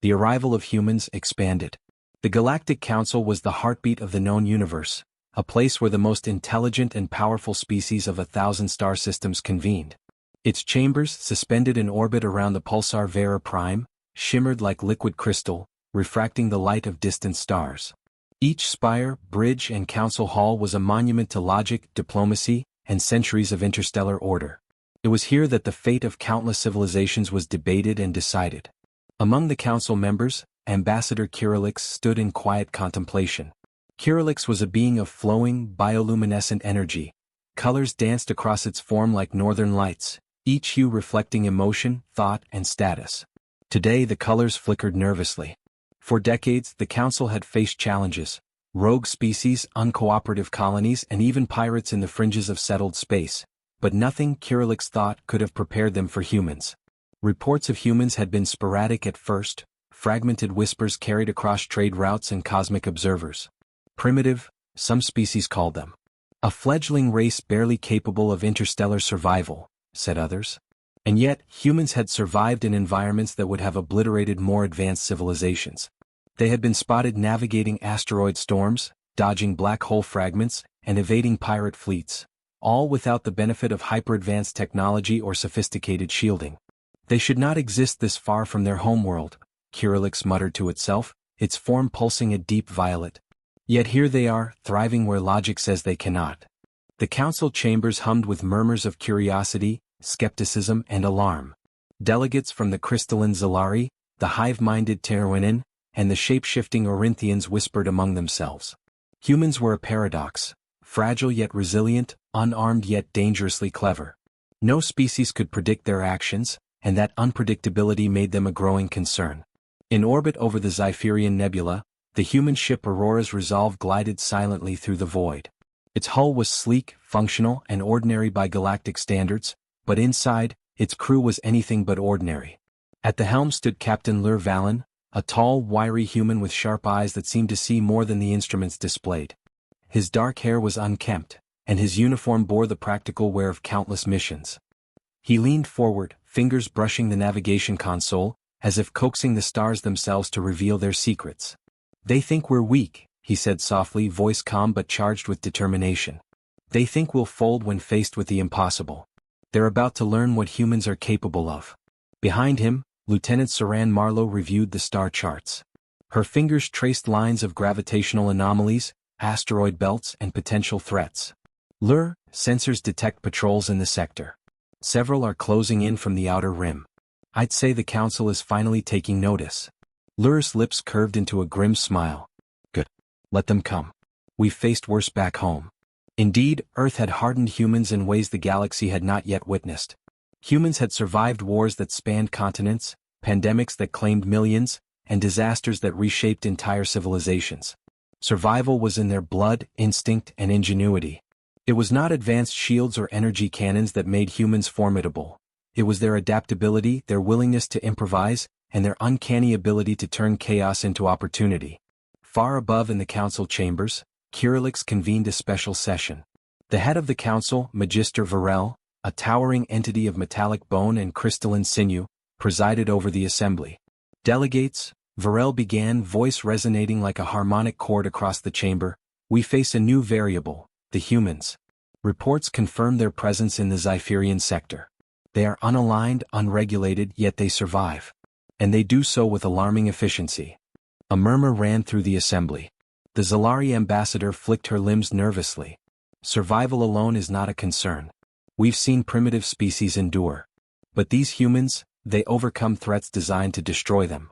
the arrival of humans expanded. The Galactic Council was the heartbeat of the known universe, a place where the most intelligent and powerful species of 1,000 star systems convened. Its chambers, suspended in orbit around the pulsar Vera Prime, shimmered like liquid crystal, refracting the light of distant stars. Each spire, bridge, and council hall was a monument to logic, diplomacy, and centuries of interstellar order. It was here that the fate of countless civilizations was debated and decided. Among the council members, Ambassador Kirillix stood in quiet contemplation. Kirillix was a being of flowing, bioluminescent energy. Colors danced across its form like northern lights, each hue reflecting emotion, thought, and status. Today the colors flickered nervously. For decades, the council had faced challenges: rogue species, uncooperative colonies, and even pirates in the fringes of settled space. But nothing, Kirillix thought, could have prepared them for humans. Reports of humans had been sporadic at first, fragmented whispers carried across trade routes and cosmic observers. Primitive, some species called them. A fledgling race barely capable of interstellar survival, said others. And yet, humans had survived in environments that would have obliterated more advanced civilizations. They had been spotted navigating asteroid storms, dodging black hole fragments, and evading pirate fleets, all without the benefit of hyper-advanced technology or sophisticated shielding. They should not exist this far from their homeworld, Kirillix muttered to itself, its form pulsing a deep violet. Yet here they are, thriving where logic says they cannot. The council chambers hummed with murmurs of curiosity, skepticism, and alarm. Delegates from the crystalline Zalari, the hive-minded Terwinin, and the shape-shifting Orinthians whispered among themselves. Humans were a paradox, fragile yet resilient, unarmed yet dangerously clever. No species could predict their actions, and that unpredictability made them a growing concern. In orbit over the Zypherian Nebula, the human ship Aurora's Resolve glided silently through the void. Its hull was sleek, functional, and ordinary by galactic standards, but inside, its crew was anything but ordinary. At the helm stood Captain Lur Valen, a tall, wiry human with sharp eyes that seemed to see more than the instruments displayed. His dark hair was unkempt, and his uniform bore the practical wear of countless missions. He leaned forward, fingers brushing the navigation console, as if coaxing the stars themselves to reveal their secrets. "They think we're weak," he said softly, voice calm but charged with determination. "They think we'll fold when faced with the impossible. They're about to learn what humans are capable of." Behind him, Lieutenant Saran Marlowe reviewed the star charts. Her fingers traced lines of gravitational anomalies, asteroid belts, and potential threats. "Lur, sensors detect patrols in the sector. Several are closing in from the outer rim. I'd say the council is finally taking notice." Lur's lips curved into a grim smile. "Good. Let them come. We've faced worse back home." Indeed, Earth had hardened humans in ways the galaxy had not yet witnessed. Humans had survived wars that spanned continents, pandemics that claimed millions, and disasters that reshaped entire civilizations. Survival was in their blood, instinct, and ingenuity. It was not advanced shields or energy cannons that made humans formidable. It was their adaptability, their willingness to improvise, and their uncanny ability to turn chaos into opportunity. Far above in the council chambers, Kirillix convened a special session. The head of the council, Magister Varel, a towering entity of metallic bone and crystalline sinew, presided over the assembly. "Delegates," Varel began, voice resonating like a harmonic chord across the chamber, "we face a new variable, the humans. Reports confirm their presence in the Zypherian sector. They are unaligned, unregulated, yet they survive. And they do so with alarming efficiency." A murmur ran through the assembly. The Zalari ambassador flicked her limbs nervously. "Survival alone is not a concern. We've seen primitive species endure. But these humans, they overcome threats designed to destroy them."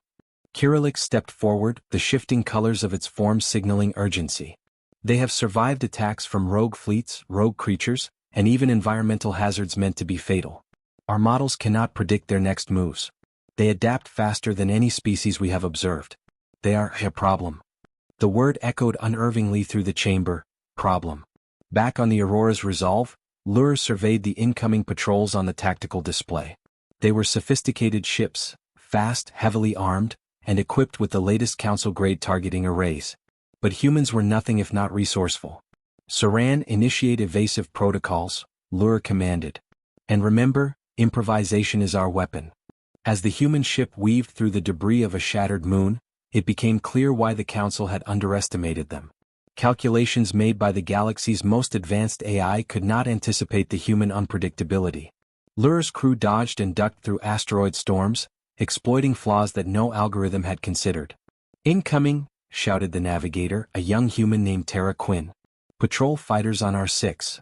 Kirillix stepped forward, the shifting colors of its form signaling urgency. "They have survived attacks from rogue fleets, rogue creatures, and even environmental hazards meant to be fatal. Our models cannot predict their next moves. They adapt faster than any species we have observed. They are a problem." The word echoed unnervingly through the chamber, problem. Back on the Aurora's Resolve, Lur surveyed the incoming patrols on the tactical display. They were sophisticated ships, fast, heavily armed, and equipped with the latest council-grade targeting arrays. But humans were nothing if not resourceful. "Saran, initiate evasive protocols," Lur commanded. "And remember, improvisation is our weapon." As the human ship weaved through the debris of a shattered moon, it became clear why the Council had underestimated them. Calculations made by the galaxy's most advanced AI could not anticipate the human unpredictability. Lur's crew dodged and ducked through asteroid storms, exploiting flaws that no algorithm had considered. "Incoming," shouted the navigator, a young human named Tara Quinn. "Patrol fighters on R6.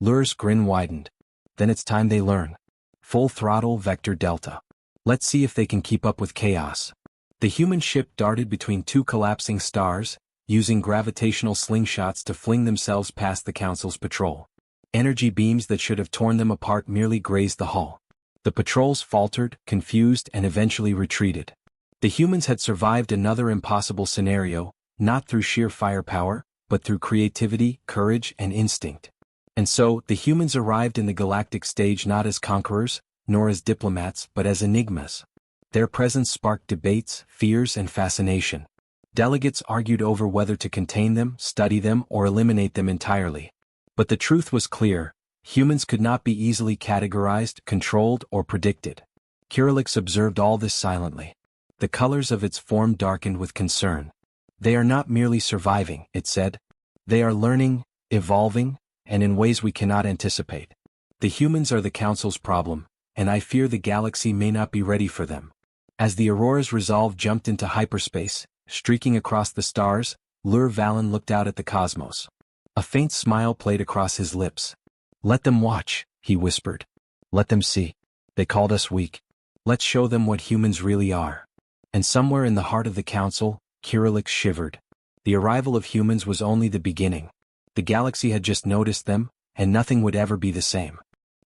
Lur's grin widened. "Then it's time they learn. Full throttle Vector Delta. Let's see if they can keep up with chaos." The human ship darted between two collapsing stars, using gravitational slingshots to fling themselves past the Council's patrol. Energy beams that should have torn them apart merely grazed the hull. The patrols faltered, confused, and eventually retreated. The humans had survived another impossible scenario, not through sheer firepower, but through creativity, courage, and instinct. And so, the humans arrived in the galactic stage not as conquerors, nor as diplomats, but as enigmas. Their presence sparked debates, fears, and fascination. Delegates argued over whether to contain them, study them, or eliminate them entirely. But the truth was clear: humans could not be easily categorized, controlled, or predicted. Kirillix observed all this silently. The colors of its form darkened with concern. "They are not merely surviving," it said. "They are learning, evolving, and in ways we cannot anticipate. The humans are the Council's problem, and I fear the galaxy may not be ready for them." As the Aurora's resolve jumped into hyperspace, streaking across the stars, Lur Valen looked out at the cosmos. A faint smile played across his lips. "Let them watch," he whispered. "Let them see. They called us weak. Let's show them what humans really are." And somewhere in the heart of the Council, Kirillix shivered. The arrival of humans was only the beginning. The galaxy had just noticed them, and nothing would ever be the same.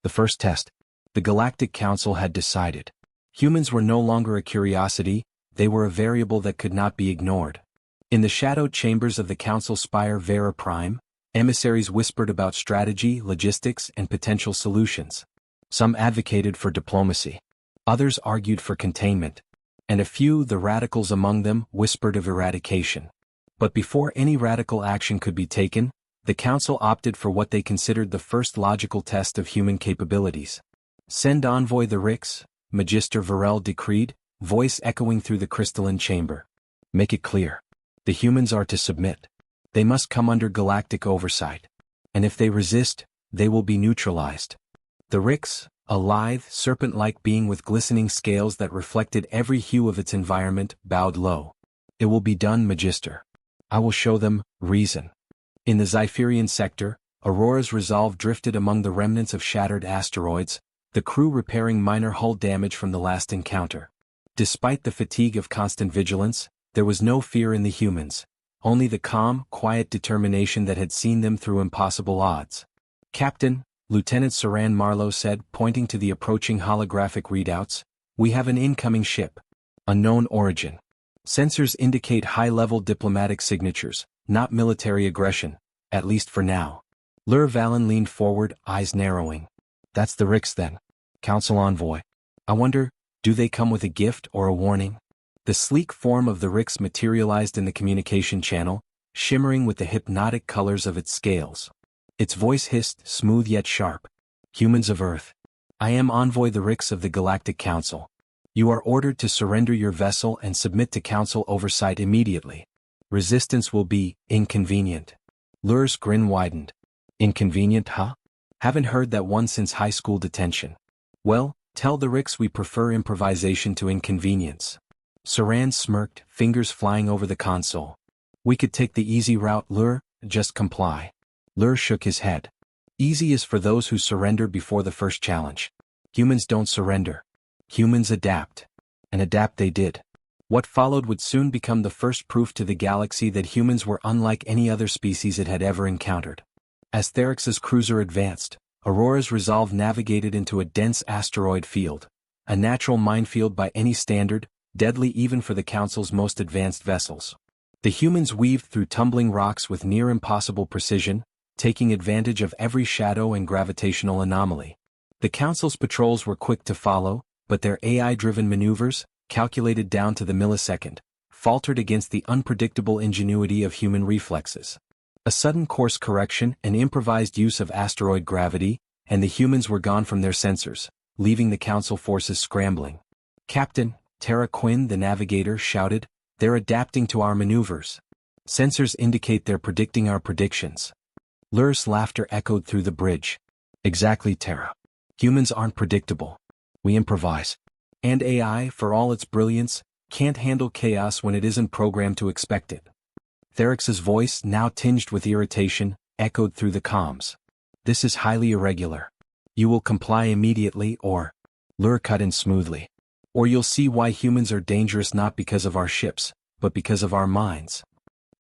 The first test. The Galactic Council had decided. Humans were no longer a curiosity, they were a variable that could not be ignored. In the shadowed chambers of the Council Spire Vera Prime, emissaries whispered about strategy, logistics, and potential solutions. Some advocated for diplomacy. Others argued for containment. And a few, the radicals among them, whispered of eradication. But before any radical action could be taken, the Council opted for what they considered the first logical test of human capabilities. "Send envoy the Rix," Magister Varel decreed, voice echoing through the crystalline chamber. "Make it clear. The humans are to submit. They must come under galactic oversight. And if they resist, they will be neutralized." The Rix, a lithe, serpent-like being with glistening scales that reflected every hue of its environment, bowed low. "It will be done, Magister. I will show them reason." In the Zypherian sector, Aurora's resolve drifted among the remnants of shattered asteroids, the crew repairing minor hull damage from the last encounter. Despite the fatigue of constant vigilance, there was no fear in the humans, only the calm, quiet determination that had seen them through impossible odds. "Captain," Lieutenant Saran Marlowe said, pointing to the approaching holographic readouts, "we have an incoming ship. Unknown origin. Sensors indicate high-level diplomatic signatures, not military aggression, at least for now." Lur Valen leaned forward, eyes narrowing. "That's the Rix then. Council envoy. I wonder, do they come with a gift or a warning?" The sleek form of the Rix materialized in the communication channel, shimmering with the hypnotic colors of its scales. Its voice hissed, smooth yet sharp. "Humans of Earth. I am envoy the Rix of the Galactic Council. You are ordered to surrender your vessel and submit to Council oversight immediately. Resistance will be inconvenient." Lur's grin widened. "Inconvenient, huh? Haven't heard that one since high school detention. Well, tell the Rix we prefer improvisation to inconvenience." Saran smirked, fingers flying over the console. "We could take the easy route, Lur, just comply." Lur shook his head. "Easy is for those who surrender before the first challenge. Humans don't surrender. Humans adapt." And adapt they did. What followed would soon become the first proof to the galaxy that humans were unlike any other species it had ever encountered. As Therix's cruiser advanced, Aurora's resolve navigated into a dense asteroid field, a natural minefield by any standard, deadly even for the Council's most advanced vessels. The humans weaved through tumbling rocks with near-impossible precision, taking advantage of every shadow and gravitational anomaly. The Council's patrols were quick to follow, but their AI-driven maneuvers, calculated down to the millisecond, faltered against the unpredictable ingenuity of human reflexes. A sudden course correction, an improvised use of asteroid gravity, and the humans were gone from their sensors, leaving the Council forces scrambling. Captain, Tara Quinn, the navigator, shouted, "They're adapting to our maneuvers. Sensors indicate they're predicting our predictions." Lur's laughter echoed through the bridge. "Exactly, Tara. Humans aren't predictable. We improvise. And AI, for all its brilliance, can't handle chaos when it isn't programmed to expect it." Therix's voice, now tinged with irritation, echoed through the comms. "This is highly irregular. You will comply immediately or—" Lur cut in smoothly. "Or you'll see why humans are dangerous, not because of our ships, but because of our minds."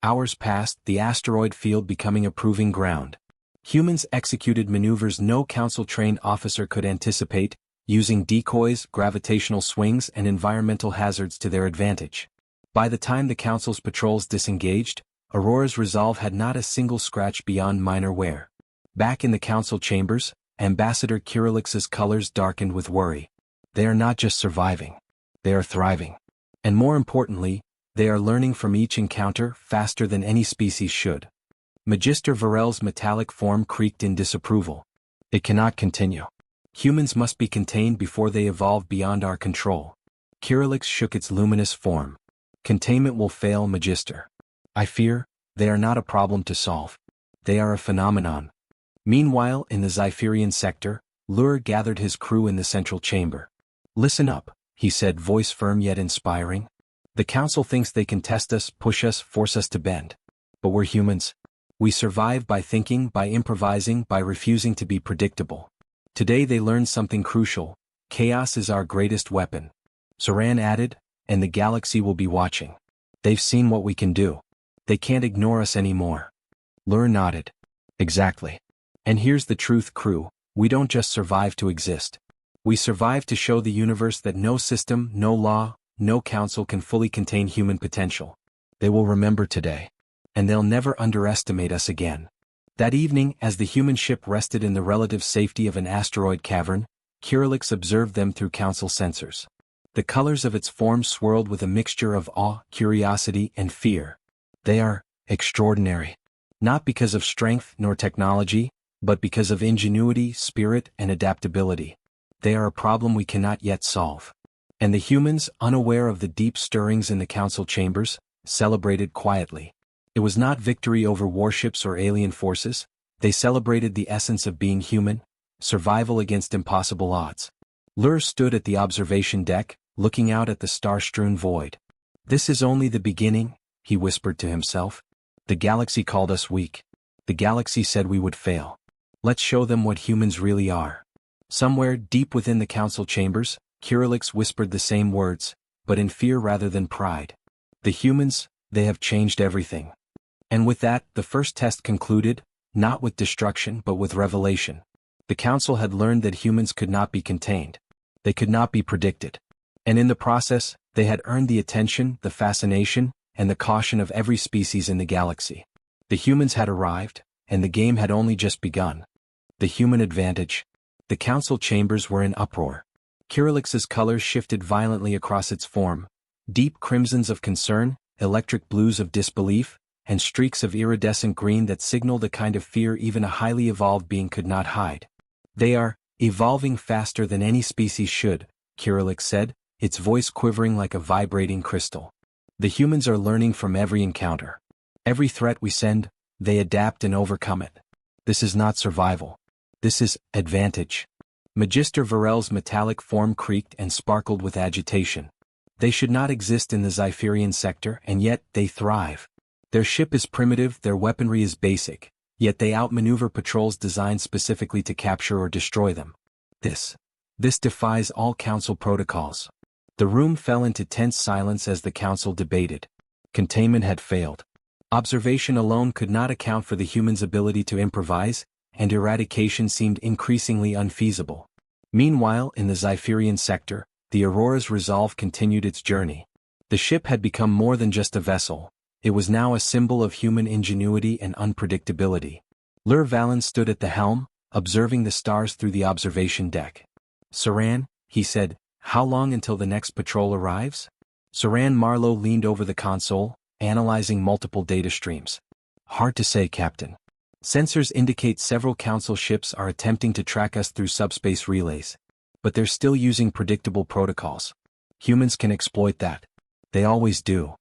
Hours passed, the asteroid field becoming a proving ground. Humans executed maneuvers no council-trained officer could anticipate, using decoys, gravitational swings, and environmental hazards to their advantage. By the time the council's patrols disengaged, Aurora's resolve had not a single scratch beyond minor wear. Back in the council chambers, Ambassador Kirilix's colors darkened with worry. They are not just surviving. They are thriving. And more importantly, they are learning from each encounter faster than any species should. Magister Varel's metallic form creaked in disapproval. "It cannot continue. Humans must be contained before they evolve beyond our control." Kirilix shook its luminous form. "Containment will fail, Magister. I fear, they are not a problem to solve. They are a phenomenon." Meanwhile, in the Zypherian sector, Lur gathered his crew in the central chamber. "Listen up," he said, voice firm yet inspiring. "The council thinks they can test us, push us, force us to bend. But we're humans. We survive by thinking, by improvising, by refusing to be predictable. Today they learned something crucial. Chaos is our greatest weapon." Saran added, "And the galaxy will be watching. They've seen what we can do. They can't ignore us anymore." Lur nodded. "Exactly. And here's the truth, crew. We don't just survive to exist. We survive to show the universe that no system, no law, no council can fully contain human potential. They will remember today. And they'll never underestimate us again." That evening, as the human ship rested in the relative safety of an asteroid cavern, Kirilix observed them through council sensors. The colors of its form swirled with a mixture of awe, curiosity, and fear. "They are extraordinary. Not because of strength nor technology, but because of ingenuity, spirit, and adaptability. They are a problem we cannot yet solve." And the humans, unaware of the deep stirrings in the council chambers, celebrated quietly. It was not victory over warships or alien forces. They celebrated the essence of being human, survival against impossible odds. Lur stood at the observation deck, looking out at the star-strewn void. "This is only the beginning," he whispered to himself. "The galaxy called us weak. The galaxy said we would fail. Let's show them what humans really are." Somewhere deep within the council chambers, Kirilix whispered the same words, but in fear rather than pride. "The humans, they have changed everything." And with that, the first test concluded, not with destruction but with revelation. The council had learned that humans could not be contained. They could not be predicted. And in the process, they had earned the attention, the fascination, and the caution of every species in the galaxy. The humans had arrived, and the game had only just begun. The human advantage. The council chambers were in uproar. Kirilix's colors shifted violently across its form. Deep crimsons of concern, electric blues of disbelief, and streaks of iridescent green that signaled a kind of fear even a highly evolved being could not hide. "They are evolving faster than any species should," Kirilix said, its voice quivering like a vibrating crystal. "The humans are learning from every encounter. Every threat we send, they adapt and overcome it. This is not survival. This is advantage." Magister Varel's metallic form creaked and sparkled with agitation. "They should not exist in the Zypherian sector, and yet they thrive. Their ship is primitive, their weaponry is basic, yet they outmaneuver patrols designed specifically to capture or destroy them. This defies all council protocols." The room fell into tense silence as the council debated. Containment had failed. Observation alone could not account for the humans' ability to improvise, and eradication seemed increasingly unfeasible. Meanwhile, in the Zypherian sector, the Aurora's resolve continued its journey. The ship had become more than just a vessel. It was now a symbol of human ingenuity and unpredictability. Lur Valen stood at the helm, observing the stars through the observation deck. "Saran," he said, "how long until the next patrol arrives?" Saran Marlowe leaned over the console, analyzing multiple data streams. "Hard to say, Captain. Sensors indicate several council ships are attempting to track us through subspace relays. But they're still using predictable protocols. Humans can exploit that. They always do.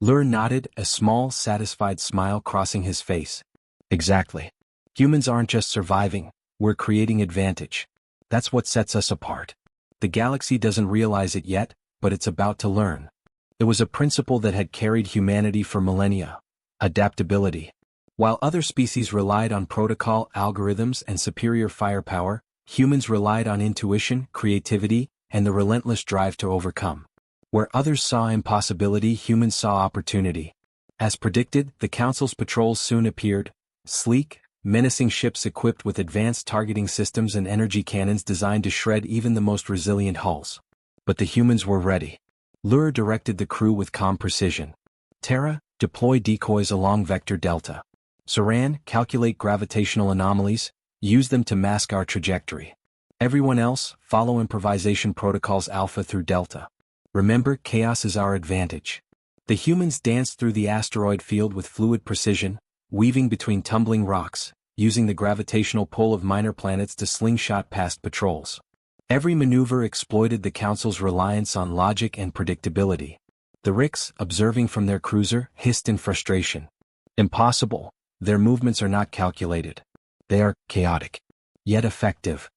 Lur nodded, a small, satisfied smile crossing his face. Exactly. Humans aren't just surviving, we're creating advantage. That's what sets us apart. The galaxy doesn't realize it yet, but it's about to learn. It was a principle that had carried humanity for millennia. Adaptability. While other species relied on protocol, algorithms, and superior firepower, humans relied on intuition, creativity, and the relentless drive to overcome. Where others saw impossibility, humans saw opportunity. As predicted, the Council's patrols soon appeared, sleek, menacing ships equipped with advanced targeting systems and energy cannons designed to shred even the most resilient hulls. But the humans were ready. Lur directed the crew with calm precision. Terra, deploy decoys along Vector Delta. Saran, calculate gravitational anomalies, use them to mask our trajectory. Everyone else, follow improvisation protocols Alpha through Delta. Remember, chaos is our advantage. The humans danced through the asteroid field with fluid precision, weaving between tumbling rocks, using the gravitational pull of minor planets to slingshot past patrols. Every maneuver exploited the Council's reliance on logic and predictability. The Ricks, observing from their cruiser, hissed in frustration. Impossible. Their movements are not calculated. They are chaotic, yet effective.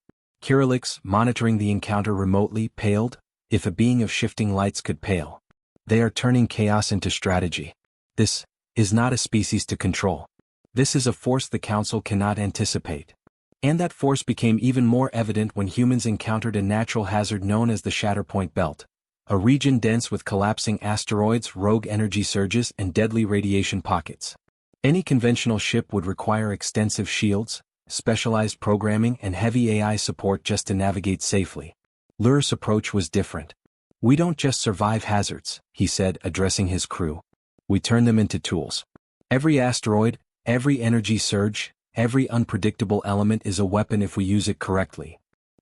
Kirillix, monitoring the encounter remotely, paled, if a being of shifting lights could pale. They are turning chaos into strategy. This is not a species to control. This is a force the Council cannot anticipate. And that force became even more evident when humans encountered a natural hazard known as the Shatterpoint Belt, a region dense with collapsing asteroids, rogue energy surges, and deadly radiation pockets. Any conventional ship would require extensive shields, specialized programming, and heavy AI support just to navigate safely. Lur's approach was different. We don't just survive hazards, he said, addressing his crew. We turn them into tools. Every asteroid, every energy surge, every unpredictable element is a weapon if we use it correctly.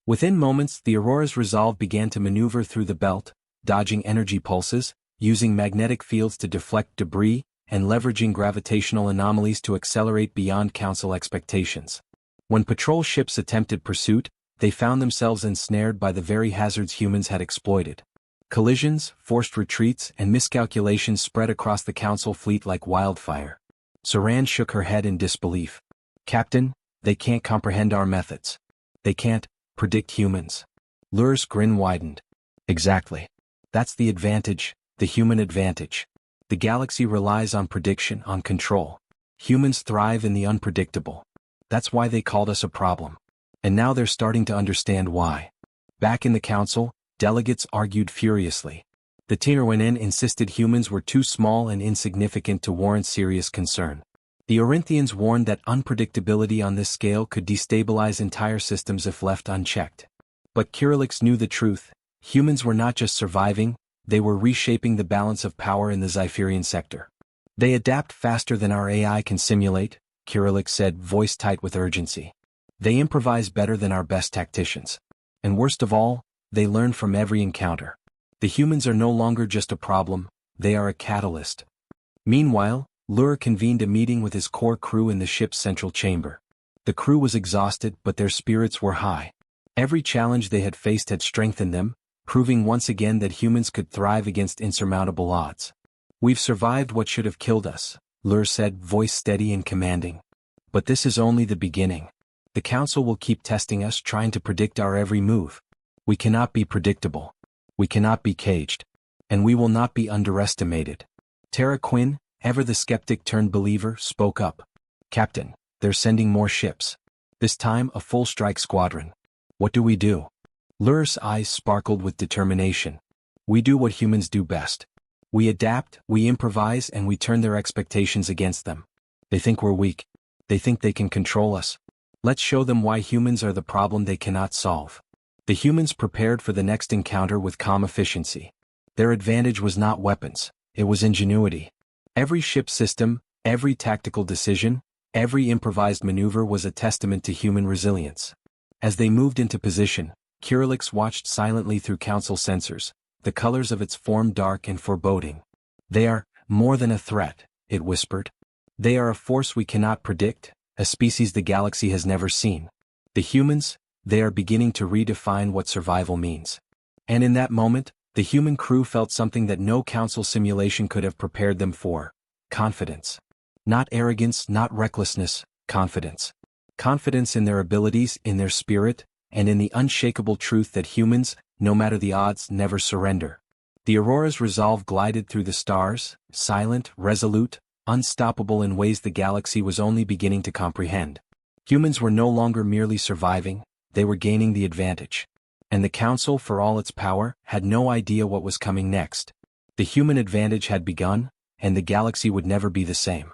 Within moments, the Aurora's resolve began to maneuver through the belt, dodging energy pulses, using magnetic fields to deflect debris, and leveraging gravitational anomalies to accelerate beyond Council expectations. When patrol ships attempted pursuit, they found themselves ensnared by the very hazards humans had exploited. Collisions, forced retreats, and miscalculations spread across the Council fleet like wildfire. Saran shook her head in disbelief. Captain, they can't comprehend our methods. They can't predict humans. Lur's grin widened. Exactly. That's the advantage, the human advantage. The galaxy relies on prediction, on control. Humans thrive in the unpredictable. That's why they called us a problem. And now they're starting to understand why. Back in the Council, delegates argued furiously. The Tirwenen insisted humans were too small and insignificant to warrant serious concern. The Orinthians warned that unpredictability on this scale could destabilize entire systems if left unchecked. But Kirillix knew the truth. Humans were not just surviving, they were reshaping the balance of power in the Zypherian sector. They adapt faster than our AI can simulate, Kirillix said, voice tight with urgency. They improvise better than our best tacticians. And worst of all, they learn from every encounter. The humans are no longer just a problem, they are a catalyst. Meanwhile, Lur convened a meeting with his core crew in the ship's central chamber. The crew was exhausted, but their spirits were high. Every challenge they had faced had strengthened them, proving once again that humans could thrive against insurmountable odds. We've survived what should have killed us, Lur said, voice steady and commanding. But this is only the beginning. The Council will keep testing us, trying to predict our every move. We cannot be predictable. We cannot be caged. And we will not be underestimated. Tara Quinn, ever the skeptic turned believer, spoke up. Captain, they're sending more ships. This time a full strike squadron. What do we do? Lur's eyes sparkled with determination. We do what humans do best. We adapt, we improvise, and we turn their expectations against them. They think we're weak. They think they can control us. Let's show them why humans are the problem they cannot solve. The humans prepared for the next encounter with calm efficiency. Their advantage was not weapons, it was ingenuity. Every ship system, every tactical decision, every improvised maneuver was a testament to human resilience. As they moved into position, Kirillix watched silently through Council sensors, the colors of its form dark and foreboding. They are more than a threat, it whispered. They are a force we cannot predict, a species the galaxy has never seen. The humans, they are beginning to redefine what survival means. And in that moment, The human crew felt something that no council simulation could have prepared them for: confidence. Not arrogance, not recklessness, confidence. Confidence in their abilities, in their spirit, and in the unshakable truth that humans, no matter the odds, never surrender. The Aurora's resolve glided through the stars, silent, resolute, unstoppable in ways the galaxy was only beginning to comprehend. Humans were no longer merely surviving, they were gaining the advantage. And the Council, for all its power, had no idea what was coming next. The human advantage had begun, and the galaxy would never be the same.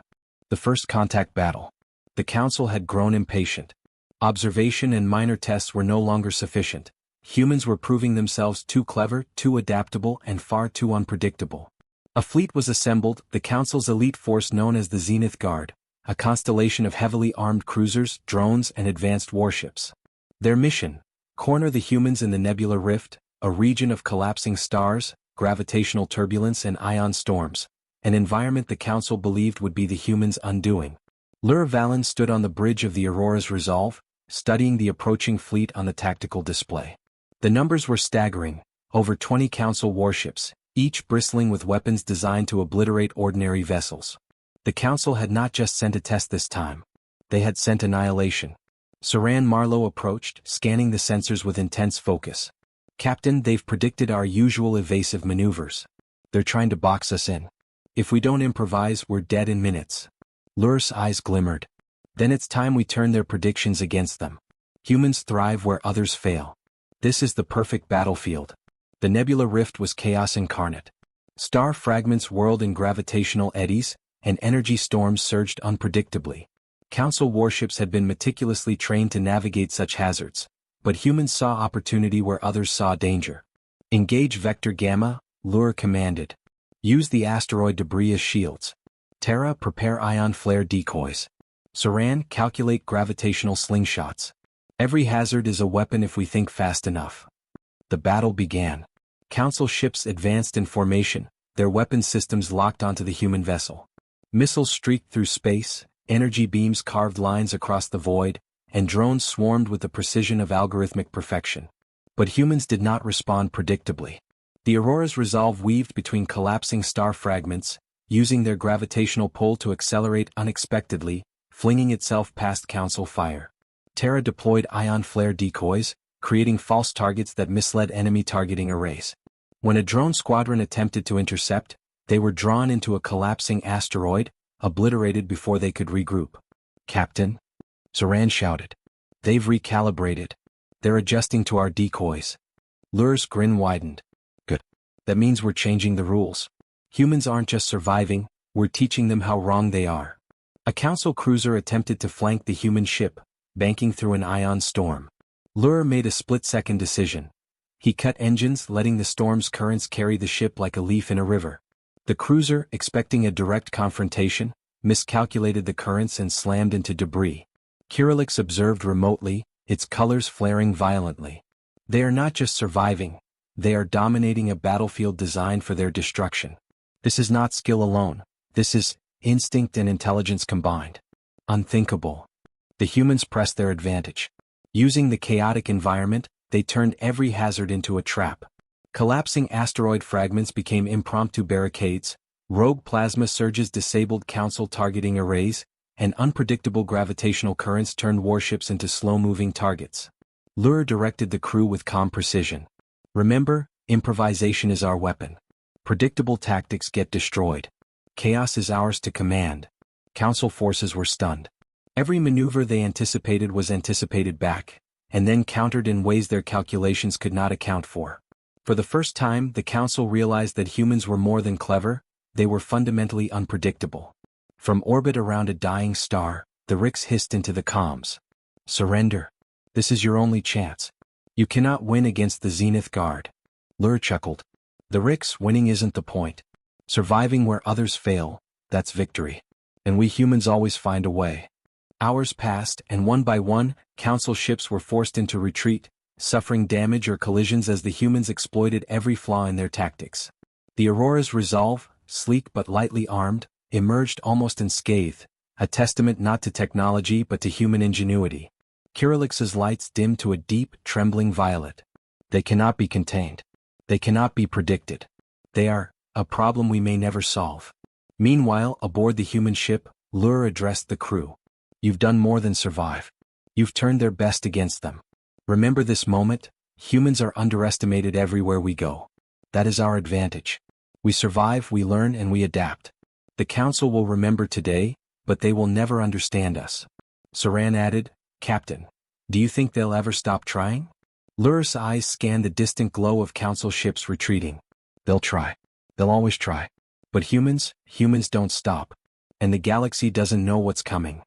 The first contact battle. The Council had grown impatient. Observation and minor tests were no longer sufficient. Humans were proving themselves too clever, too adaptable, and far too unpredictable. A fleet was assembled, the Council's elite force known as the Zenith Guard, a constellation of heavily armed cruisers, drones, and advanced warships. Their mission: corner the humans in the Nebula Rift, a region of collapsing stars, gravitational turbulence, and ion storms, an environment the Council believed would be the humans' undoing. Lur Valen stood on the bridge of the Aurora's Resolve, studying the approaching fleet on the tactical display. The numbers were staggering: over 20 Council warships, each bristling with weapons designed to obliterate ordinary vessels. The Council had not just sent a test this time. They had sent annihilation. Saran Marlowe approached, scanning the sensors with intense focus. "Captain, they've predicted our usual evasive maneuvers. They're trying to box us in. If we don't improvise, we're dead in minutes." Lur's eyes glimmered. "Then it's time we turn their predictions against them. Humans thrive where others fail. This is the perfect battlefield." The Nebula Rift was chaos incarnate. Star fragments whirled in gravitational eddies, and energy storms surged unpredictably. Council warships had been meticulously trained to navigate such hazards, but humans saw opportunity where others saw danger. "Engage Vector Gamma," Lur commanded. "Use the asteroid debris as shields. Terra, prepare ion flare decoys. Saran, calculate gravitational slingshots. Every hazard is a weapon if we think fast enough." The battle began. Council ships advanced in formation, their weapon systems locked onto the human vessel. Missiles streaked through space, energy beams carved lines across the void, and drones swarmed with the precision of algorithmic perfection. But humans did not respond predictably. The Aurora's Resolve weaved between collapsing star fragments, using their gravitational pull to accelerate unexpectedly, flinging itself past Council fire. Terra deployed ion flare decoys, creating false targets that misled enemy targeting arrays. When a drone squadron attempted to intercept, they were drawn into a collapsing asteroid, obliterated before they could regroup. "Captain," Saran shouted. "They've recalibrated. They're adjusting to our decoys." Lur's grin widened. "Good. That means we're changing the rules. Humans aren't just surviving, we're teaching them how wrong they are." A Council cruiser attempted to flank the human ship, banking through an ion storm. Lur made a split-second decision. He cut engines, letting the storm's currents carry the ship like a leaf in a river. The cruiser, expecting a direct confrontation, miscalculated the currents and slammed into debris. Kirillix observed remotely, its colors flaring violently. They are not just surviving, they are dominating a battlefield designed for their destruction. This is not skill alone, this is instinct and intelligence combined. Unthinkable. The humans pressed their advantage. Using the chaotic environment, they turned every hazard into a trap. Collapsing asteroid fragments became impromptu barricades, rogue plasma surges disabled Council targeting arrays, and unpredictable gravitational currents turned warships into slow-moving targets. Lur directed the crew with calm precision. "Remember, improvisation is our weapon. Predictable tactics get destroyed. Chaos is ours to command." Council forces were stunned. Every maneuver they anticipated was anticipated back, and then countered in ways their calculations could not account for. For the first time, the Council realized that humans were more than clever, they were fundamentally unpredictable. From orbit around a dying star, the Rix hissed into the comms. "Surrender. This is your only chance. You cannot win against the Zenith Guard." Lur chuckled. "The Rix, winning isn't the point. Surviving where others fail, that's victory. And we humans always find a way." Hours passed, and one by one, Council ships were forced into retreat, suffering damage or collisions as the humans exploited every flaw in their tactics. The Aurora's Resolve, sleek but lightly armed, emerged almost unscathed, a testament not to technology but to human ingenuity. Kirillix's lights dimmed to a deep, trembling violet. "They cannot be contained. They cannot be predicted. They are a problem we may never solve. Meanwhile, aboard the human ship, Lure addressed the crew. You've done more than survive. You've turned their best against them. Remember this moment? Humans are underestimated everywhere we go. That is our advantage. We survive, we learn, and we adapt. The council will remember today, but they will never understand us. Saran added, Captain, do you think they'll ever stop trying? Lure's eyes scanned the distant glow of council ships retreating. They'll try. They'll always try. But humans don't stop. And the galaxy doesn't know what's coming.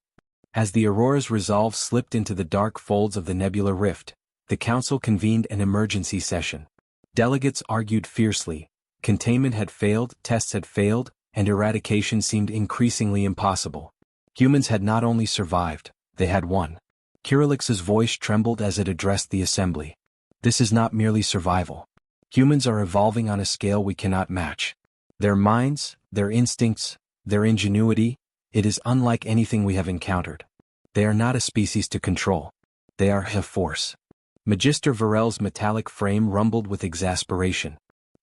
As the Aurora's resolve slipped into the dark folds of the nebular rift, the council convened an emergency session. Delegates argued fiercely. Containment had failed, tests had failed, and eradication seemed increasingly impossible. Humans had not only survived, they had won. Kirilix's voice trembled as it addressed the assembly. This is not merely survival. Humans are evolving on a scale we cannot match. Their minds, their instincts, their ingenuity, it is unlike anything we have encountered. They are not a species to control. They are a force. Magister Varel's metallic frame rumbled with exasperation.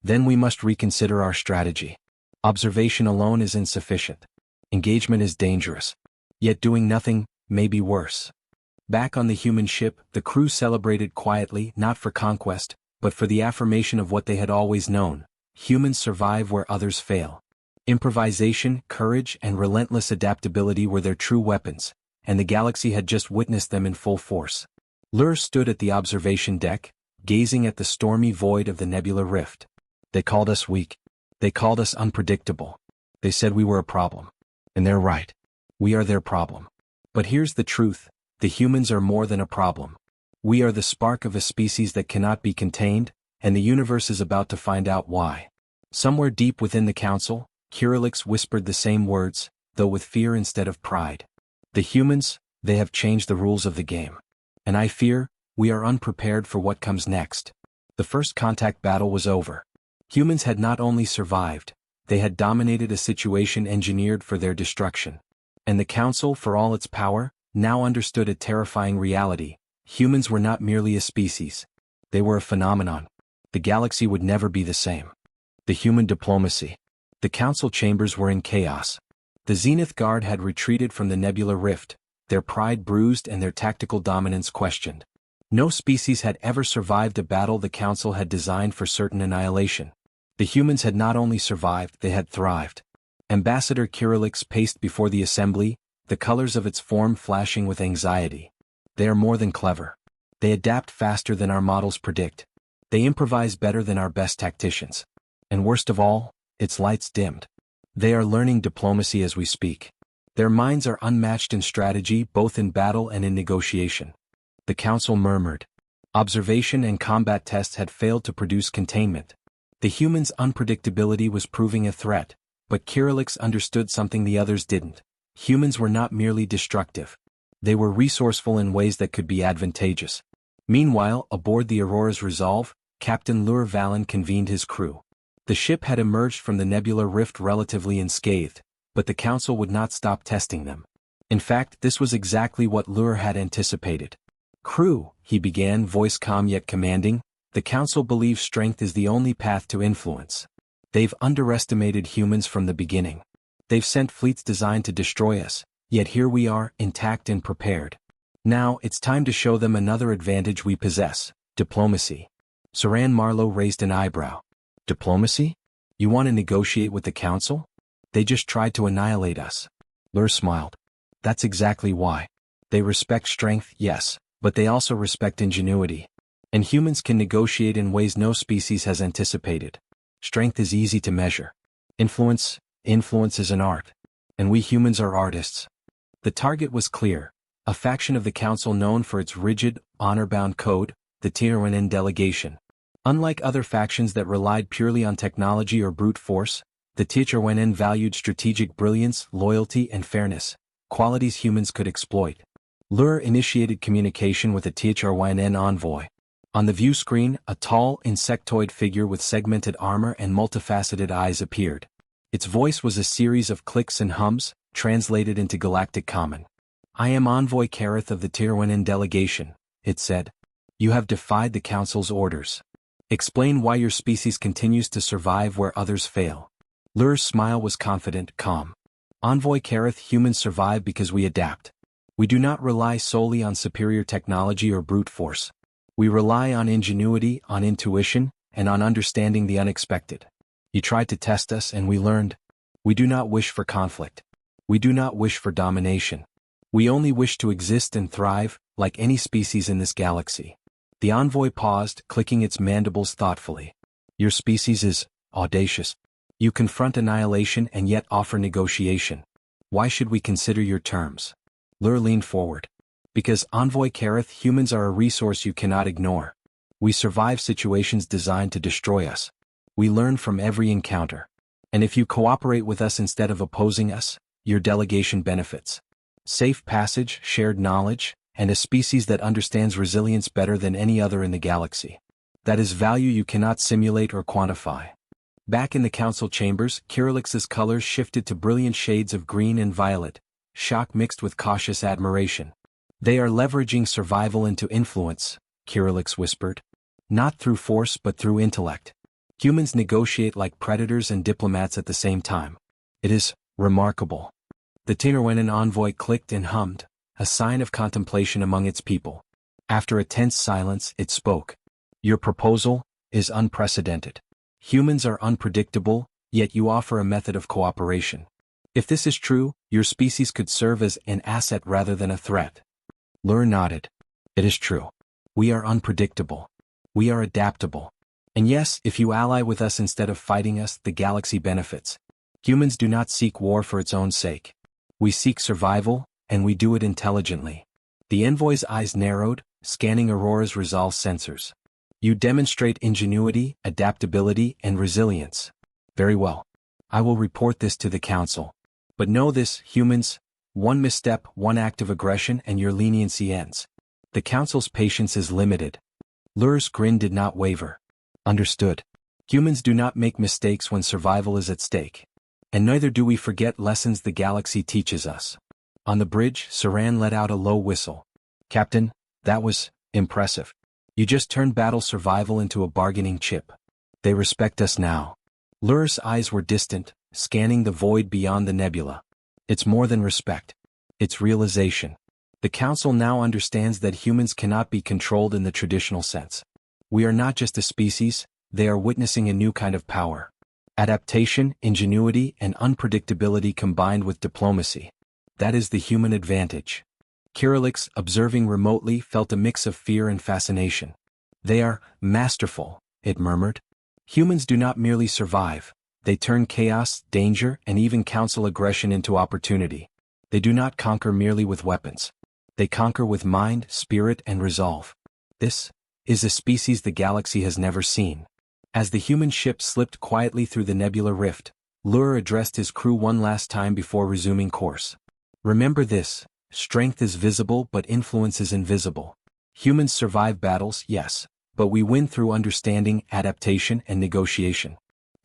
Then we must reconsider our strategy. Observation alone is insufficient. Engagement is dangerous. Yet doing nothing may be worse. Back on the human ship, the crew celebrated quietly, not for conquest, but for the affirmation of what they had always known. Humans survive where others fail. Improvisation, courage, and relentless adaptability were their true weapons, and the galaxy had just witnessed them in full force. Lure stood at the observation deck, gazing at the stormy void of the nebular rift. They called us weak. They called us unpredictable. They said we were a problem. And they're right. We are their problem. But here's the truth. The humans are more than a problem. We are the spark of a species that cannot be contained, and the universe is about to find out why. Somewhere deep within the council, Kirilix whispered the same words, though with fear instead of pride. The humans, they have changed the rules of the game. And I fear, we are unprepared for what comes next. The first contact battle was over. Humans had not only survived, they had dominated a situation engineered for their destruction. And the council, for all its power, now understood a terrifying reality. Humans were not merely a species. They were a phenomenon. The galaxy would never be the same. The human diplomacy. The council chambers were in chaos. The Zenith Guard had retreated from the nebular rift, their pride bruised and their tactical dominance questioned. No species had ever survived a battle the council had designed for certain annihilation. The humans had not only survived, they had thrived. Ambassador Kirilix paced before the assembly, the colors of its form flashing with anxiety. They are more than clever. They adapt faster than our models predict. They improvise better than our best tacticians. And worst of all, its lights dimmed. They are learning diplomacy as we speak. Their minds are unmatched in strategy, both in battle and in negotiation. The council murmured. Observation and combat tests had failed to produce containment. The humans' unpredictability was proving a threat, but Kirilix understood something the others didn't. Humans were not merely destructive. They were resourceful in ways that could be advantageous. Meanwhile, aboard the Aurora's resolve, Captain Lure Valen convened his crew. The ship had emerged from the nebular rift relatively unscathed, but the council would not stop testing them. In fact, this was exactly what Lure had anticipated. Crew, he began, voice calm yet commanding, the council believes strength is the only path to influence. They've underestimated humans from the beginning. They've sent fleets designed to destroy us, yet here we are, intact and prepared. Now, it's time to show them another advantage we possess, diplomacy. Saran Marlowe raised an eyebrow. Diplomacy? You want to negotiate with the council? They just tried to annihilate us. Lure smiled. That's exactly why. They respect strength, yes, but they also respect ingenuity. And humans can negotiate in ways no species has anticipated. Strength is easy to measure. Influence is an art. And we humans are artists. The target was clear. A faction of the council known for its rigid, honor-bound code, the Tirwanen delegation. Unlike other factions that relied purely on technology or brute force, the Tirwanen valued strategic brilliance, loyalty, and fairness, qualities humans could exploit. Lure initiated communication with a Tirwanen envoy. On the view screen, a tall, insectoid figure with segmented armor and multifaceted eyes appeared. Its voice was a series of clicks and hums, translated into Galactic Common. I am Envoy Kareth of the Tirwanen delegation, it said. You have defied the council's orders. Explain why your species continues to survive where others fail. Lur's smile was confident, calm. Envoy Kareth, humans survive because we adapt. We do not rely solely on superior technology or brute force. We rely on ingenuity, on intuition, and on understanding the unexpected. You tried to test us and we learned. We do not wish for conflict. We do not wish for domination. We only wish to exist and thrive, like any species in this galaxy. The envoy paused, clicking its mandibles thoughtfully. Your species is audacious. You confront annihilation and yet offer negotiation. Why should we consider your terms? Lur leaned forward. Because, Envoy Kareth, humans are a resource you cannot ignore. We survive situations designed to destroy us. We learn from every encounter. And if you cooperate with us instead of opposing us, your delegation benefits. Safe passage, shared knowledge, and a species that understands resilience better than any other in the galaxy. That is value you cannot simulate or quantify. Back in the council chambers, Kirilix's colors shifted to brilliant shades of green and violet, shock mixed with cautious admiration. They are leveraging survival into influence, Kirilix whispered. Not through force but through intellect. Humans negotiate like predators and diplomats at the same time. It is remarkable. The Tinnerwenan envoy clicked and hummed, a sign of contemplation among its people. After a tense silence, it spoke. Your proposal is unprecedented. Humans are unpredictable, yet you offer a method of cooperation. If this is true, your species could serve as an asset rather than a threat. Lur nodded. It is true. We are unpredictable. We are adaptable. And yes, if you ally with us instead of fighting us, the galaxy benefits. Humans do not seek war for its own sake. We seek survival, and we do it intelligently. The envoy's eyes narrowed, scanning Aurora's resolve sensors. You demonstrate ingenuity, adaptability, and resilience. Very well. I will report this to the council. But know this, humans, one misstep, one act of aggression and your leniency ends. The council's patience is limited. Lur's grin did not waver. Understood. Humans do not make mistakes when survival is at stake. And neither do we forget lessons the galaxy teaches us. On the bridge, Saran let out a low whistle. Captain, that was impressive. You just turned battle survival into a bargaining chip. They respect us now. Lur's eyes were distant, scanning the void beyond the nebula. It's more than respect. It's realization. The council now understands that humans cannot be controlled in the traditional sense. We are not just a species, they are witnessing a new kind of power. Adaptation, ingenuity, and unpredictability combined with diplomacy. That is the human advantage. Kirilix, observing remotely, felt a mix of fear and fascination. They are masterful, it murmured. Humans do not merely survive, they turn chaos, danger, and even council aggression into opportunity. They do not conquer merely with weapons. They conquer with mind, spirit, and resolve. This is a species the galaxy has never seen. As the human ship slipped quietly through the nebula rift, Lur addressed his crew one last time before resuming course. Remember this, strength is visible but influence is invisible. Humans survive battles, yes, but we win through understanding, adaptation, and negotiation.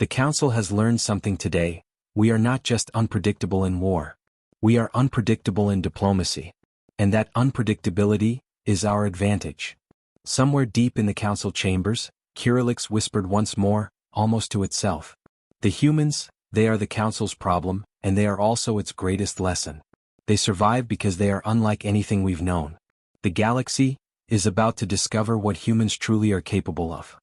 The Council has learned something today. We are not just unpredictable in war. We are unpredictable in diplomacy. And that unpredictability is our advantage. Somewhere deep in the council chambers, Kirilix whispered once more, almost to itself. The humans, they are the council's problem, and they are also its greatest lesson. They survive because they are unlike anything we've known. The galaxy is about to discover what humans truly are capable of.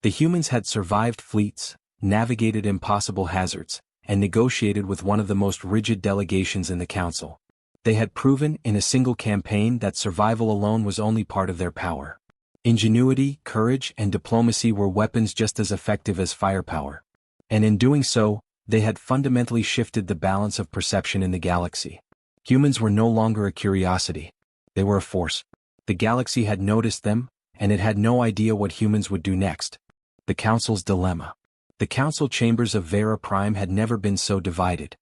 The humans had survived fleets, navigated impossible hazards, and negotiated with one of the most rigid delegations in the council. They had proven in a single campaign that survival alone was only part of their power. Ingenuity, courage, and diplomacy were weapons just as effective as firepower. And in doing so, they had fundamentally shifted the balance of perception in the galaxy. Humans were no longer a curiosity. They were a force. The galaxy had noticed them, and it had no idea what humans would do next. The Council's dilemma. The council chambers of Vera Prime had never been so divided.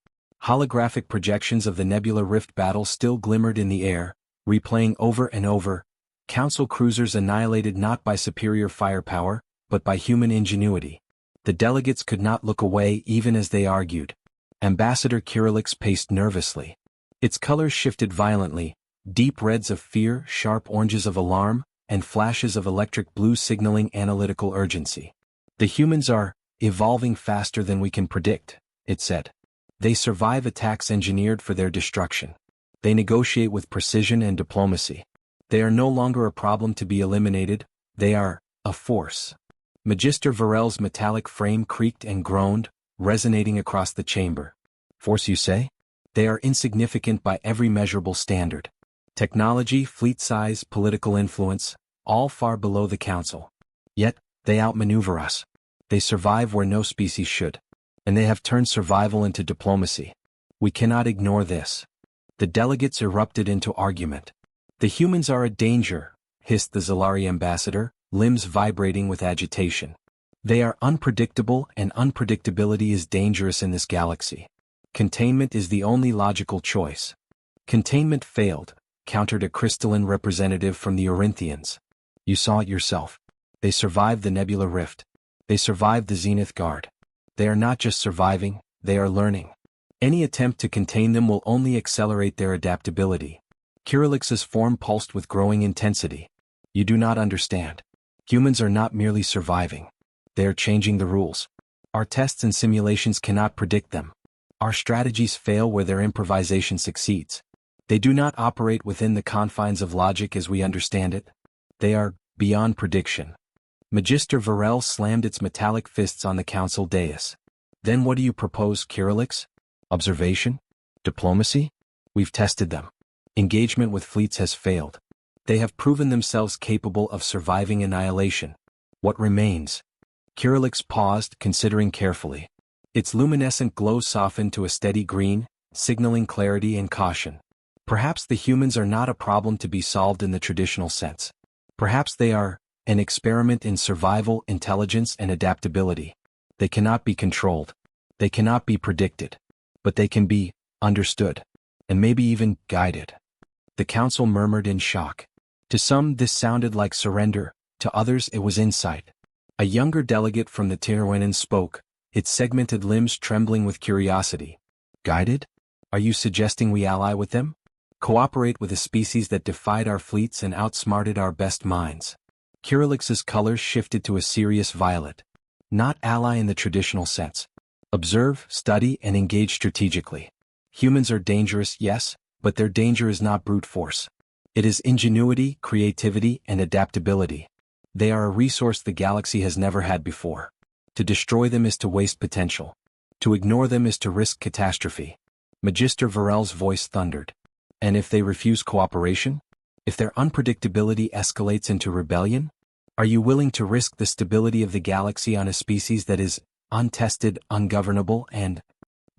Holographic projections of the Nebula Rift battle still glimmered in the air, replaying over and over. Council cruisers annihilated not by superior firepower, but by human ingenuity. The delegates could not look away even as they argued. Ambassador Kirilix paced nervously. Its colors shifted violently, deep reds of fear, sharp oranges of alarm, and flashes of electric blue signaling analytical urgency. The humans are evolving faster than we can predict, it said. They survive attacks engineered for their destruction. They negotiate with precision and diplomacy. They are no longer a problem to be eliminated, they are a force. Magister Varel's metallic frame creaked and groaned, resonating across the chamber. Force, you say? They are insignificant by every measurable standard. Technology, fleet size, political influence, all far below the Council. Yet, they outmaneuver us. They survive where no species should. And they have turned survival into diplomacy. We cannot ignore this. The delegates erupted into argument. The humans are a danger, hissed the Zalari ambassador, limbs vibrating with agitation. They are unpredictable, and unpredictability is dangerous in this galaxy. Containment is the only logical choice. Containment failed, countered a crystalline representative from the Orinthians. You saw it yourself. They survived the Nebula Rift. They survived the Zenith Guard. They are not just surviving, they are learning. Any attempt to contain them will only accelerate their adaptability. Kirillix's form pulsed with growing intensity. You do not understand. Humans are not merely surviving. They are changing the rules. Our tests and simulations cannot predict them. Our strategies fail where their improvisation succeeds. They do not operate within the confines of logic as we understand it. They are beyond prediction. Magister Varel slammed its metallic fists on the council dais. Then what do you propose, Kirillix? Observation? Diplomacy? We've tested them. Engagement with fleets has failed. They have proven themselves capable of surviving annihilation. What remains? Kirillix paused, considering carefully. Its luminescent glow softened to a steady green, signaling clarity and caution. Perhaps the humans are not a problem to be solved in the traditional sense. Perhaps they are an experiment in survival, intelligence, and adaptability. They cannot be controlled. They cannot be predicted. But they can be understood, and maybe even guided. The council murmured in shock. To some this sounded like surrender, to others it was insight. A younger delegate from the Teruenen spoke, its segmented limbs trembling with curiosity. Guided? Are you suggesting we ally with them? Cooperate with a species that defied our fleets and outsmarted our best minds? Kirillix's colors shifted to a serious violet. Not ally in the traditional sense. Observe, study, and engage strategically. Humans are dangerous, yes, but their danger is not brute force. It is ingenuity, creativity, and adaptability. They are a resource the galaxy has never had before. To destroy them is to waste potential. To ignore them is to risk catastrophe. Magister Varel's voice thundered. And if they refuse cooperation? If their unpredictability escalates into rebellion? Are you willing to risk the stability of the galaxy on a species that is untested, ungovernable, and—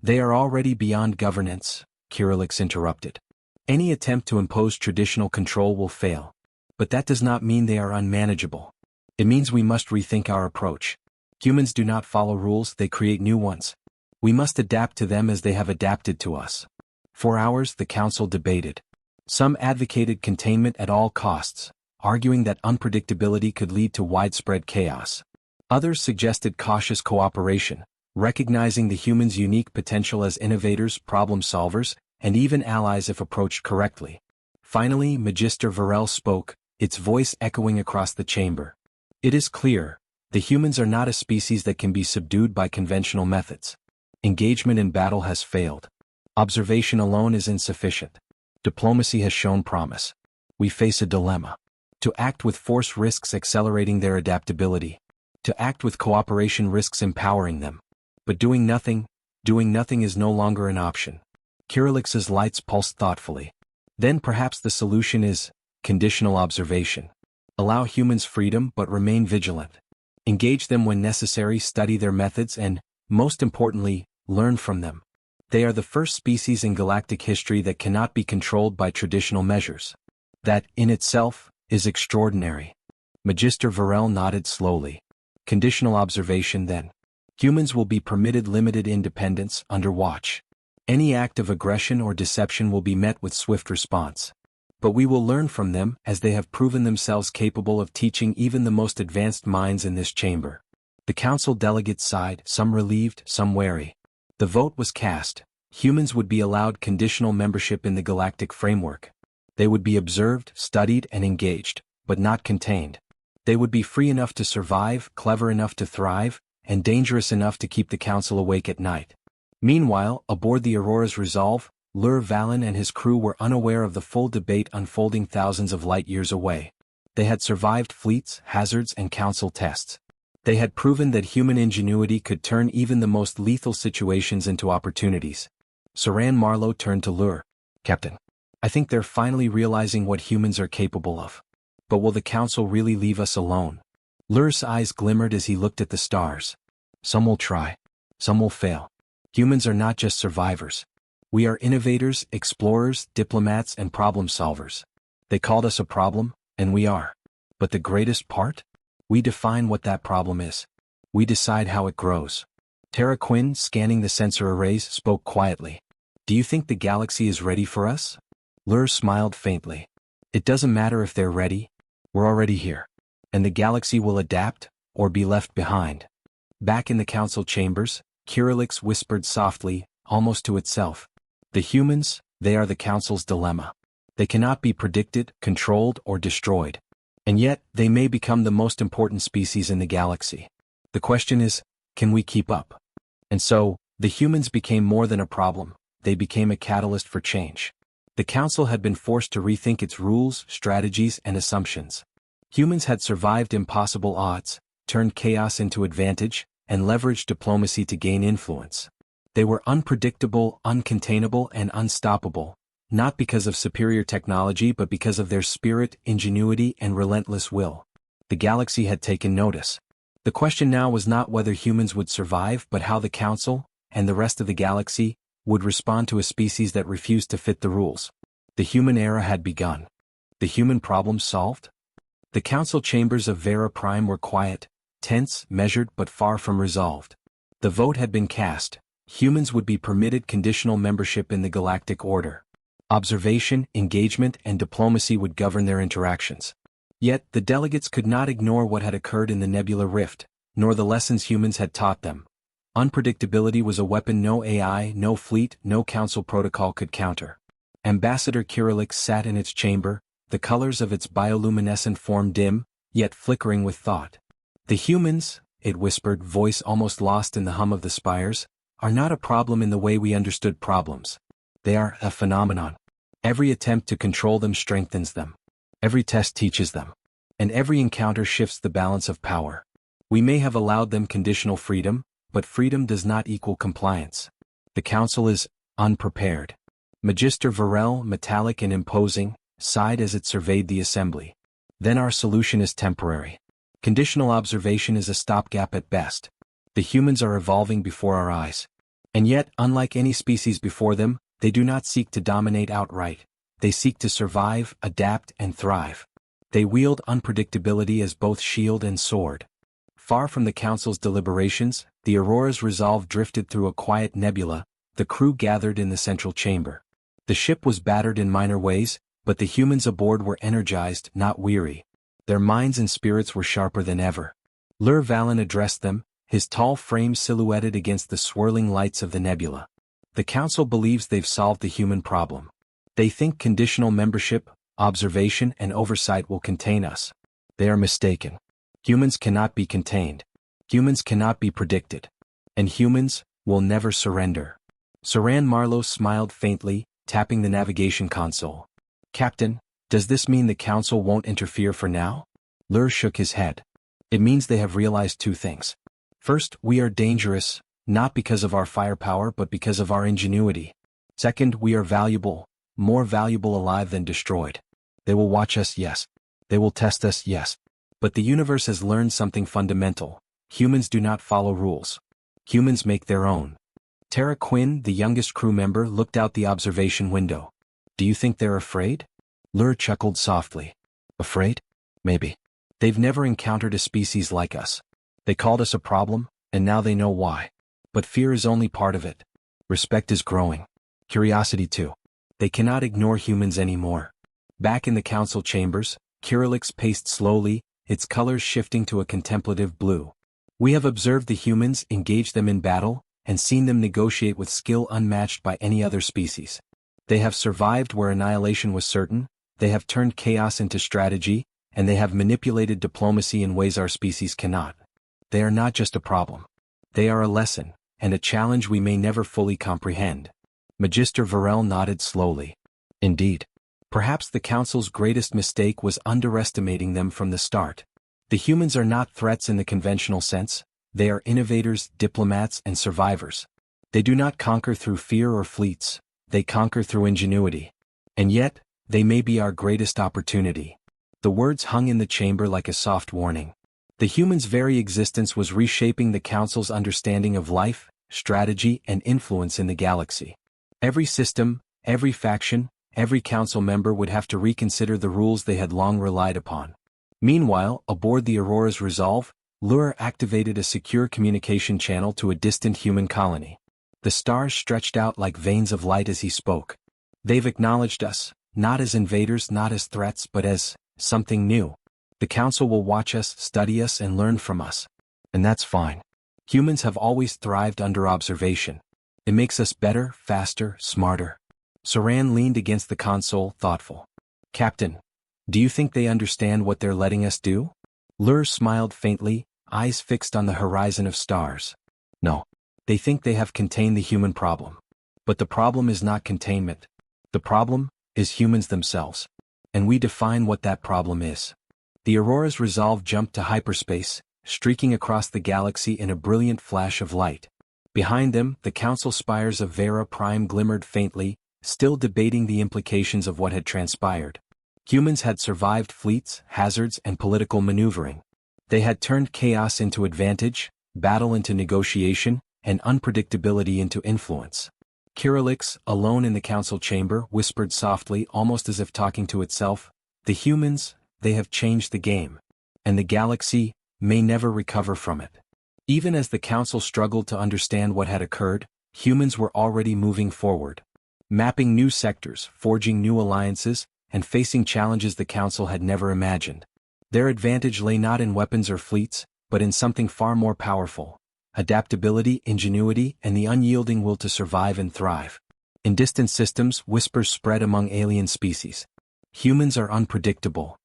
They are already beyond governance, Kirillix interrupted. Any attempt to impose traditional control will fail. But that does not mean they are unmanageable. It means we must rethink our approach. Humans do not follow rules, they create new ones. We must adapt to them as they have adapted to us. For hours the council debated. Some advocated containment at all costs, arguing that unpredictability could lead to widespread chaos. Others suggested cautious cooperation, recognizing the humans' unique potential as innovators, problem solvers, and even allies if approached correctly. Finally, Magister Varel spoke, its voice echoing across the chamber. It is clear, the humans are not a species that can be subdued by conventional methods. Engagement in battle has failed. Observation alone is insufficient. Diplomacy has shown promise. We face a dilemma. To act with force risks accelerating their adaptability. To act with cooperation risks empowering them. But doing nothing is no longer an option. Kirillix's lights pulsed thoughtfully. Then perhaps the solution is conditional observation. Allow humans freedom but remain vigilant. Engage them when necessary, study their methods, and, most importantly, learn from them. They are the first species in galactic history that cannot be controlled by traditional measures. That, in itself, is extraordinary. Magister Varel nodded slowly. Conditional observation then. Humans will be permitted limited independence, under watch. Any act of aggression or deception will be met with swift response. But we will learn from them as they have proven themselves capable of teaching even the most advanced minds in this chamber. The council delegates sighed, some relieved, some wary. The vote was cast. Humans would be allowed conditional membership in the galactic framework. They would be observed, studied, and engaged, but not contained. They would be free enough to survive, clever enough to thrive, and dangerous enough to keep the council awake at night. Meanwhile, aboard the Aurora's Resolve, Lur Valen and his crew were unaware of the full debate unfolding thousands of light-years away. They had survived fleets, hazards, and council tests. They had proven that human ingenuity could turn even the most lethal situations into opportunities. Saran Marlowe turned to Lur. "Captain, I think they're finally realizing what humans are capable of. But will the council really leave us alone?" Lur's eyes glimmered as he looked at the stars. "Some will try. Some will fail. Humans are not just survivors. We are innovators, explorers, diplomats, and problem solvers. They called us a problem, and we are. But the greatest part? We define what that problem is. We decide how it grows." Tara Quinn, scanning the sensor arrays, spoke quietly. "Do you think the galaxy is ready for us?" Lur smiled faintly. "It doesn't matter if they're ready. We're already here. And the galaxy will adapt, or be left behind." Back in the council chambers, Kirilix whispered softly, almost to itself. "The humans, they are the council's dilemma. They cannot be predicted, controlled, or destroyed. And yet, they may become the most important species in the galaxy. The question is, can we keep up?" And so, the humans became more than a problem. They became a catalyst for change. The council had been forced to rethink its rules, strategies, and assumptions. Humans had survived impossible odds, turned chaos into advantage, and leveraged diplomacy to gain influence. They were unpredictable, uncontainable, and unstoppable, not because of superior technology but because of their spirit, ingenuity, and relentless will. The galaxy had taken notice. The question now was not whether humans would survive but how the council, and the rest of the galaxy, would respond to a species that refused to fit the rules. The human era had begun. The human problem solved? The council chambers of Vera Prime were quiet, tense, measured, but far from resolved. The vote had been cast. Humans would be permitted conditional membership in the Galactic Order. Observation, engagement, and diplomacy would govern their interactions. Yet, the delegates could not ignore what had occurred in the Nebula Rift, nor the lessons humans had taught them. Unpredictability was a weapon no AI, no fleet, no council protocol could counter. Ambassador Kirilix sat in its chamber, the colors of its bioluminescent form dim, yet flickering with thought. "The humans," it whispered, voice almost lost in the hum of the spires, "are not a problem in the way we understood problems. They are a phenomenon. Every attempt to control them strengthens them. Every test teaches them. And every encounter shifts the balance of power. We may have allowed them conditional freedom, but freedom does not equal compliance. The council is unprepared." Magister Varel, metallic and imposing, sighed as it surveyed the assembly. "Then our solution is temporary. Conditional observation is a stopgap at best. The humans are evolving before our eyes. And yet, unlike any species before them, they do not seek to dominate outright. They seek to survive, adapt, and thrive. They wield unpredictability as both shield and sword." Far from the council's deliberations, the Aurora's Resolve drifted through a quiet nebula. The crew gathered in the central chamber. The ship was battered in minor ways, but the humans aboard were energized, not weary. Their minds and spirits were sharper than ever. Lur Valen addressed them, his tall frame silhouetted against the swirling lights of the nebula. "The council believes they've solved the human problem. They think conditional membership, observation, and oversight will contain us. They are mistaken. Humans cannot be contained. Humans cannot be predicted. And humans will never surrender." Saran Marlowe smiled faintly, tapping the navigation console. "Captain, does this mean the council won't interfere for now?" Lur shook his head. "It means they have realized two things. First, we are dangerous, not because of our firepower but because of our ingenuity. Second, we are valuable, more valuable alive than destroyed. They will watch us, yes. They will test us, yes. But the universe has learned something fundamental. Humans do not follow rules. Humans make their own." Tara Quinn, the youngest crew member, looked out the observation window. "Do you think they're afraid?" Lur chuckled softly. "Afraid? Maybe. They've never encountered a species like us. They called us a problem, and now they know why. But fear is only part of it. Respect is growing. Curiosity too. They cannot ignore humans anymore." Back in the council chambers, Kirilix paced slowly, its colors shifting to a contemplative blue. "We have observed the humans, engaged them in battle, and seen them negotiate with skill unmatched by any other species. They have survived where annihilation was certain, they have turned chaos into strategy, and they have manipulated diplomacy in ways our species cannot. They are not just a problem. They are a lesson, and a challenge we may never fully comprehend. Magister Varel nodded slowly. Indeed. Perhaps the Council's greatest mistake was underestimating them from the start. The humans are not threats in the conventional sense. They are innovators, diplomats, and survivors. They do not conquer through fear or fleets. They conquer through ingenuity. And yet, they may be our greatest opportunity. The words hung in the chamber like a soft warning. The humans' very existence was reshaping the Council's understanding of life, strategy, and influence in the galaxy. Every system, every faction, every council member would have to reconsider the rules they had long relied upon. Meanwhile, aboard the Aurora's Resolve, Lure activated a secure communication channel to a distant human colony. The stars stretched out like veins of light as he spoke. They've acknowledged us, not as invaders, not as threats, but as something new. The Council will watch us, study us, and learn from us. And that's fine. Humans have always thrived under observation. It makes us better, faster, smarter. Saran leaned against the console, thoughtful. Captain, do you think they understand what they're letting us do? Lure smiled faintly, eyes fixed on the horizon of stars. No. They think they have contained the human problem. But the problem is not containment. The problem is humans themselves. And we define what that problem is. The Aurora's Resolve jumped to hyperspace, streaking across the galaxy in a brilliant flash of light. Behind them, the Council spires of Vera Prime glimmered faintly, still debating the implications of what had transpired. Humans had survived fleets, hazards, and political maneuvering. They had turned chaos into advantage, battle into negotiation, and unpredictability into influence. Kirilix, alone in the Council chamber, whispered softly, almost as if talking to itself, "The humans, they have changed the game. And the galaxy may never recover from it." Even as the Council struggled to understand what had occurred, humans were already moving forward. Mapping new sectors, forging new alliances, and facing challenges the Council had never imagined. Their advantage lay not in weapons or fleets, but in something far more powerful: adaptability, ingenuity, and the unyielding will to survive and thrive. In distant systems, whispers spread among alien species. Humans are unpredictable.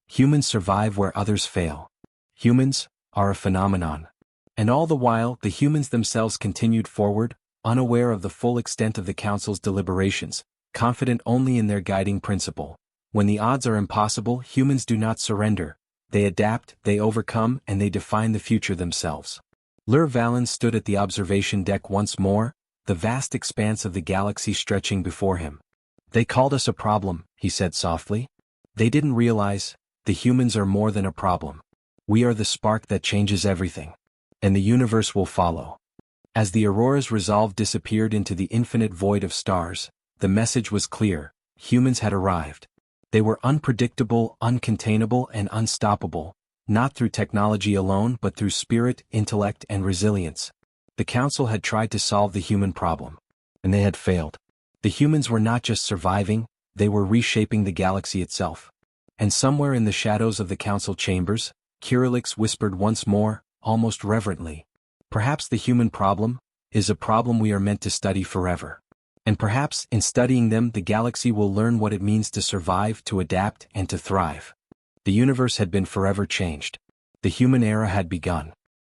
Humans survive where others fail. Humans are a phenomenon. And all the while, the humans themselves continued forward, unaware of the full extent of the Council's deliberations, confident only in their guiding principle. When the odds are impossible, humans do not surrender. They adapt, they overcome, and they define the future themselves. Lure Valen stood at the observation deck once more, the vast expanse of the galaxy stretching before him. "They called us a problem," he said softly. "They didn't realize, the humans are more than a problem. We are the spark that changes everything. And the universe will follow." As the Aurora's Resolve disappeared into the infinite void of stars, the message was clear: humans had arrived. They were unpredictable, uncontainable, and unstoppable, not through technology alone but through spirit, intellect, and resilience. The Council had tried to solve the human problem. And they had failed. The humans were not just surviving, they were reshaping the galaxy itself. And somewhere in the shadows of the Council chambers, Kirilix whispered once more, almost reverently, "Perhaps the human problem is a problem we are meant to study forever. And perhaps, in studying them, the galaxy will learn what it means to survive, to adapt, and to thrive." The universe had been forever changed. The human era had begun.